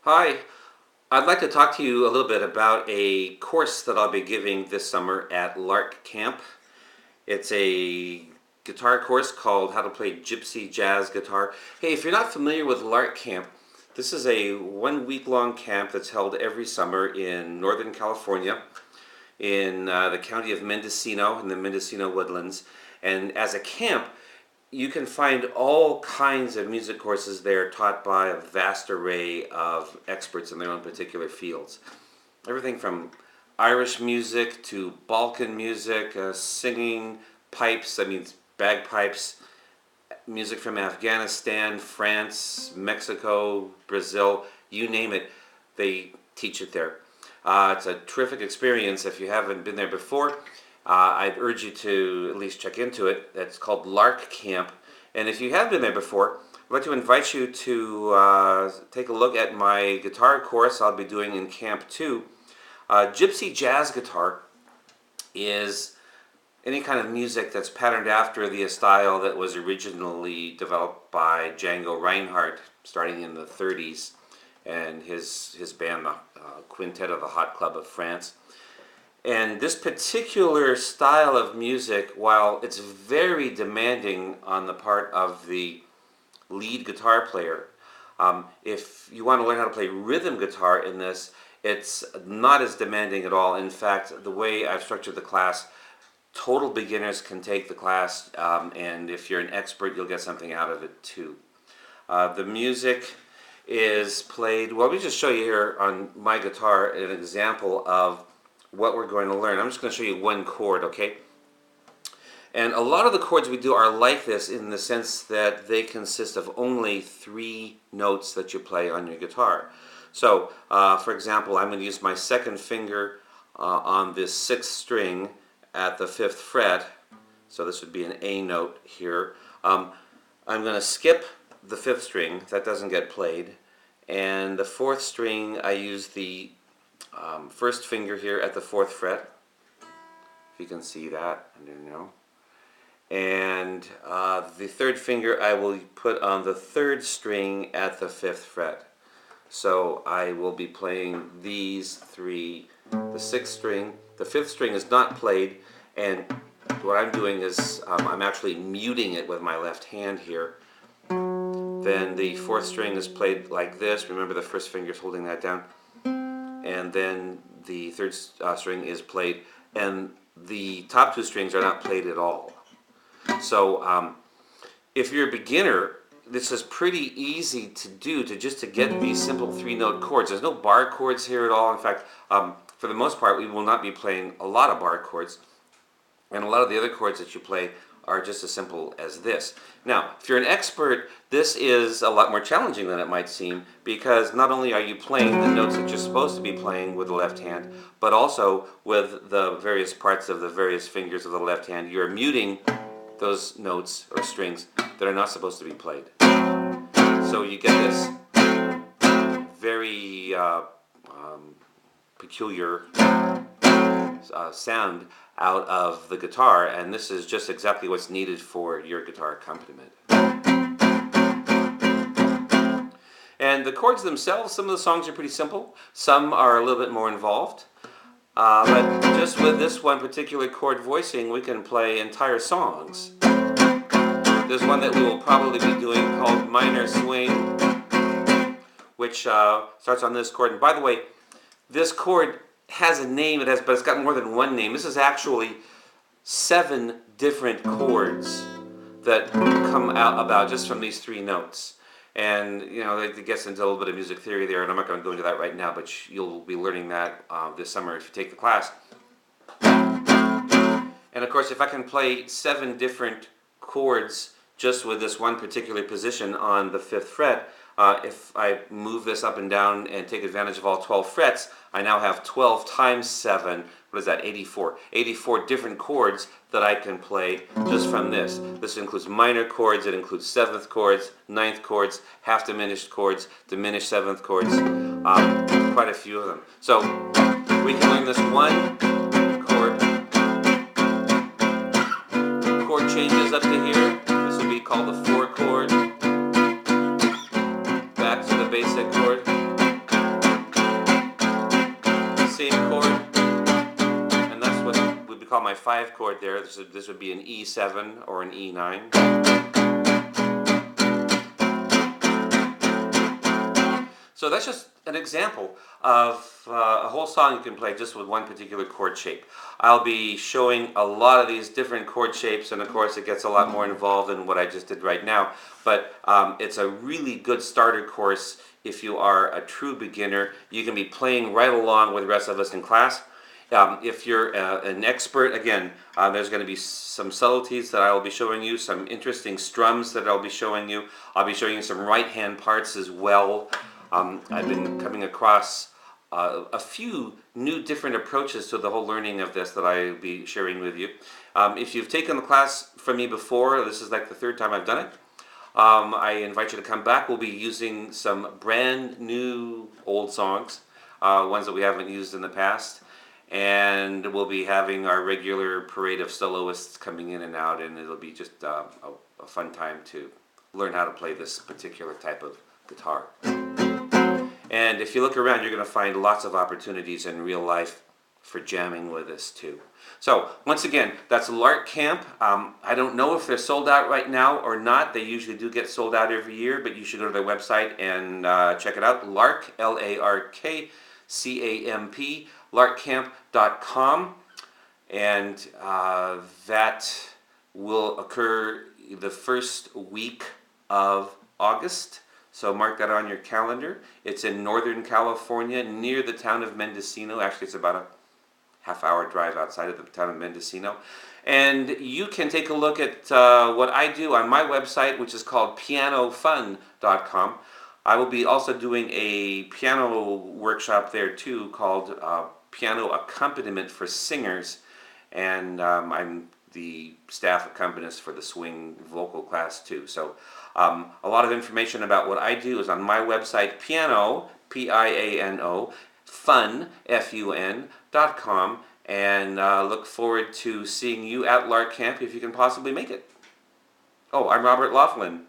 Hi, I'd like to talk to you a little bit about a course that I'll be giving this summer at Lark Camp. It's a guitar course called How to Play Gypsy Jazz Guitar. Hey, if you're not familiar with Lark Camp, this is a 1 week long camp that's held every summer in Northern California in the county of Mendocino in the Mendocino woodlands. And as a camp, you can find all kinds of music courses there taught by a vast array of experts in their own particular fields. Everything from Irish music to Balkan music, singing, pipes, bagpipes, music from Afghanistan, France, Mexico, Brazil, you name it, they teach it there. It's a terrific experience. If you haven't been there before, I'd urge you to at least check into it. It's called Lark Camp. And if you have been there before, I'd like to invite you to take a look at my guitar course I'll be doing in Camp 2. Gypsy jazz guitar is any kind of music that's patterned after the style that was originally developed by Django Reinhardt starting in the 30s and his band, the Quintet of the Hot Club of France. And this particular style of music, while it's very demanding on the part of the lead guitar player, if you want to learn how to play rhythm guitar in this, it's not as demanding at all. In fact, the way I've structured the class, total beginners can take the class, and if you're an expert, you'll get something out of it too. The music is played, well, let me just show you here on my guitar an example of what we're going to learn. I'm just going to show you one chord, okay? And a lot of the chords we do are like this in the sense that they consist of only 3 notes that you play on your guitar. So, for example, I'm going to use my second finger on this 6th string at the 5th fret. So this would be an A note here. I'm going to skip the 5th string. That doesn't get played. And the 4th string, I use the first finger here at the 4th fret. If you can see that, I don't know. And the 3rd finger I will put on the 3rd string at the 5th fret. So I will be playing these 3, the 6th string, the 5th string is not played, and what I'm doing is I'm actually muting it with my left hand here. Then the 4th string is played like this. Remember, the first finger is holding that down. And then the 3rd string is played, and the top 2 strings are not played at all. So if you're a beginner, this is pretty easy to do, to get these simple 3-note chords. There's no bar chords here at all. In fact, for the most part, we will not be playing a lot of bar chords, and a lot of the other chords that you play are just as simple as this. Now, if you're an expert, this is a lot more challenging than it might seem, because not only are you playing the notes that you're supposed to be playing with the left hand, but also with the various parts of the various fingers of the left hand, you're muting those notes or strings that are not supposed to be played. So you get this very peculiar sound out of the guitar, and this is just exactly what's needed for your guitar accompaniment. And the chords themselves, some of the songs are pretty simple, some are a little bit more involved, but just with this one particular chord voicing, we can play entire songs. There's one that we will probably be doing called Minor Swing, which starts on this chord. And by the way, this chord has a name, but it's got more than one name. This is actually 7 different chords that come out about just from these 3 notes. And it gets into a little bit of music theory there, and I'm not going to go into that right now, but you'll be learning that this summer if you take the class. And of course, if I can play 7 different chords just with this one particular position on the 5th fret, if I move this up and down and take advantage of all 12 frets, I now have 12 times 7, what is that, 84. 84 different chords that I can play just from this. This includes minor chords, it includes 7th chords, 9th chords, half diminished chords, diminished 7th chords, quite a few of them. So we can learn this one chord. Chord changes up to here. This would be called the 4 chord. Back to the basic chord. my 5 chord there, this would be an E7 or an E9. So that's just an example of a whole song you can play just with one particular chord shape. I'll be showing a lot of these different chord shapes, and of course it gets a lot more involved than what I just did right now, but it's a really good starter course if you are a true beginner. You can be playing right along with the rest of us in class. If you're an expert, again, there's going to be some subtleties that I will be showing you, some interesting strums that I'll be showing you. I'll be showing you some right hand parts as well. I've been coming across a few new different approaches to the whole learning of this that I'll be sharing with you. If you've taken the class from me before, this is like the 3rd time I've done it. I invite you to come back. We'll be using some brand new old songs, ones that we haven't used in the past. And we'll be having our regular parade of soloists coming in and out, and it'll be just a fun time to learn how to play this particular type of guitar. And if you look around, you're going to find lots of opportunities in real life for jamming with us too. So once again, that's Lark Camp. I don't know if they're sold out right now or not. They usually do get sold out every year, but you should go to their website and check it out. Lark, L-A-R-K-C-A-M-P, larkcamp.com. And that will occur the first week of August. So mark that on your calendar. It's in Northern California, near the town of Mendocino. Actually, it's about a half-hour drive outside of the town of Mendocino. And you can take a look at what I do on my website, which is called pianofun.com. I will be also doing a piano workshop there too, called Piano Accompaniment for Singers. And I'm the staff accompanist for the swing vocal class too. So a lot of information about what I do is on my website, piano, P-I-A-N-O, fun, F-U-N.com, and look forward to seeing you at Lark Camp if you can possibly make it. Oh, I'm Robert Laughlin.